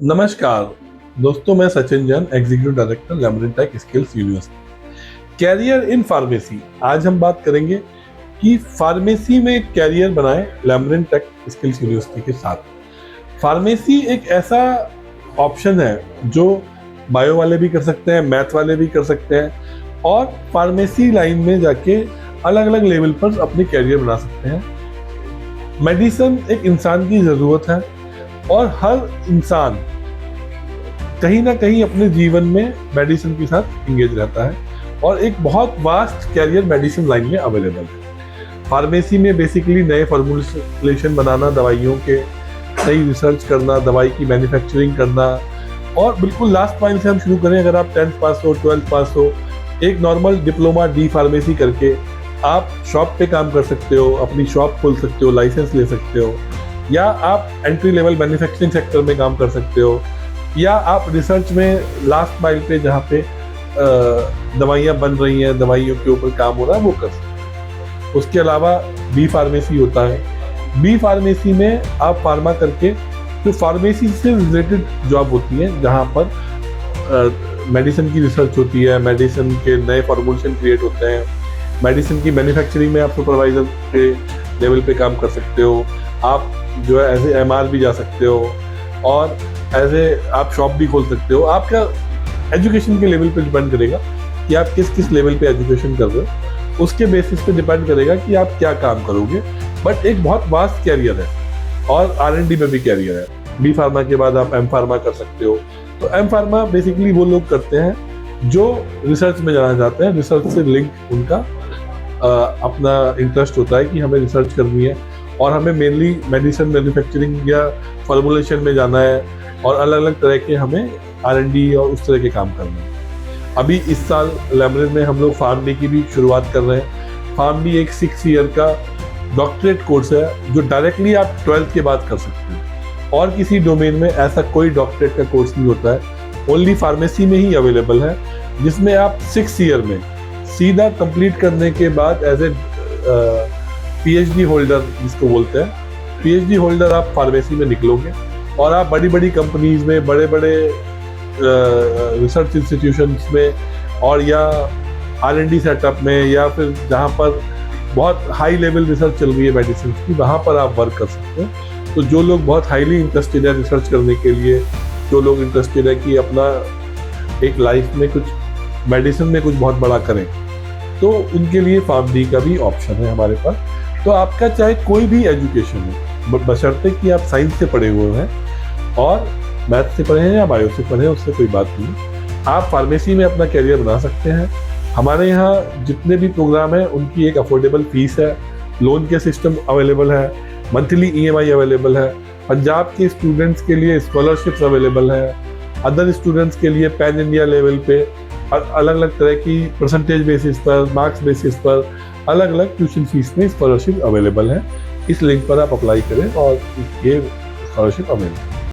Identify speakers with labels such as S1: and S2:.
S1: नमस्कार दोस्तों, मैं Sachin Jain, executive director Lamrin tech skills university. Career इन फार्मेसी। आज हम बात करेंगे कि फार्मेसी में कैरियर बनाएं लैमरिन टेक स्किल्स यूनिवर्सिटी के साथ। फार्मेसी एक ऐसा ऑप्शन है जो बायो वाले भी कर सकते हैं, मैथ वाले भी कर सकते हैं और फार्मेसी लाइन में जाके अलग अलग लेवल पर अपनी कैरियर बना सकते हैं। मेडिसिन एक इंसान की ज़रूरत है और हर इंसान कहीं ना कहीं अपने जीवन में मेडिसिन के साथ इंगेज रहता है और एक बहुत वास्ट कैरियर मेडिसिन लाइन में अवेलेबल है। फार्मेसी में बेसिकली नए फॉर्मुलेशन बनाना, दवाइयों के सही रिसर्च करना, दवाई की मैन्युफैक्चरिंग करना और बिल्कुल लास्ट पॉइंट से हम शुरू करें। अगर आप 10th पास हो, 12th पास हो, एक नॉर्मल डिप्लोमा डी फार्मेसी करके आप शॉप पे काम कर सकते हो, अपनी शॉप खोल सकते हो, लाइसेंस ले सकते हो, या आप एंट्री लेवल मैन्युफैक्चरिंग सेक्टर में काम कर सकते हो, या आप रिसर्च में लास्ट माइल पे जहाँ पे दवाइयाँ बन रही हैं, दवाइयों के ऊपर काम हो रहा है, वो कर सकते हो। उसके अलावा बी फार्मेसी होता है। बी फार्मेसी में आप फार्मा करके जो फार्मेसी से रिलेटेड जॉब होती है, जहाँ पर मेडिसिन की रिसर्च होती है, मेडिसिन के नए फॉर्मुलेशन क्रिएट होते हैं, मेडिसिन की मैन्युफैक्चरिंग में आप सुपरवाइजर के लेवल पे काम कर सकते हो। आप जो है एज ए MR भी जा सकते हो और एज ए आप शॉप भी खोल सकते हो। आपका एजुकेशन के लेवल पे डिपेंड करेगा कि आप किस किस लेवल पे एजुकेशन कर रहे हो, उसके बेसिस पे डिपेंड करेगा कि आप क्या काम करोगे। बट एक बहुत वास्ट कैरियर है और R&D में भी कैरियर है। बी फार्मा के बाद आप M फार्मा कर सकते हो। तो M फार्मा बेसिकली वो लोग करते हैं जो रिसर्च में जाना चाहते हैं, रिसर्च से लिंक उनका अपना इंटरेस्ट होता है कि हमें रिसर्च करनी है और हमें मेनली मेडिसिन मैन्युफैक्चरिंग या फॉर्मुलेशन में जाना है और अलग अलग तरह के हमें R&D और उस तरह के काम करना है। अभी इस साल लैमरिन में हम लोग फार्म-डी की भी शुरुआत कर रहे हैं। फार्म-डी एक 6 ईयर का डॉक्टरेट कोर्स है जो डायरेक्टली आप 12th के बाद कर सकते हैं और किसी डोमेन में ऐसा कोई डॉक्टरेट का कोर्स नहीं होता है, ओनली फार्मेसी में ही अवेलेबल है, जिसमें आप 6 ईयर में सीधा कंप्लीट करने के बाद एज ए PhD होल्डर, जिसको बोलते हैं, PhD होल्डर आप फार्मेसी में निकलोगे और आप बड़ी बड़ी कंपनीज में, बड़े बड़े रिसर्च इंस्टीट्यूशंस में और या R&D सेटअप में, या फिर जहाँ पर बहुत हाई लेवल रिसर्च चल रही है मेडिसिन की, वहाँ पर आप वर्क कर सकते हो। तो जो लोग बहुत हाईली इंटरेस्टेड है रिसर्च करने के लिए, जो लोग इंटरेस्टेड है कि अपना एक लाइफ में कुछ मेडिसिन में कुछ बहुत बड़ा करें, तो उनके लिए फार्म-डी का भी ऑप्शन है हमारे पास। तो आपका चाहे कोई भी एजुकेशन हो, बशर्ते कि आप साइंस से पढ़े हुए हैं और मैथ से पढ़े हैं या बायो से पढ़े हैं, उससे कोई बात नहीं, आप फार्मेसी में अपना कैरियर बना सकते हैं। हमारे यहाँ जितने भी प्रोग्राम हैं उनकी एक अफोर्डेबल फीस है, लोन के सिस्टम अवेलेबल है, मंथली EMI अवेलेबल है, पंजाब के स्टूडेंट्स के लिए स्कॉलरशिप्स अवेलेबल है, अदर स्टूडेंट्स के लिए पैन इंडिया लेवल पे अलग अलग तरह की परसेंटेज बेसिस पर, मार्क्स बेसिस पर अलग अलग ट्यूशन फीस में स्कॉलरशिप अवेलेबल है। इस लिंक पर आप अप्लाई करें और ये स्कॉलरशिप अवेलेबल है।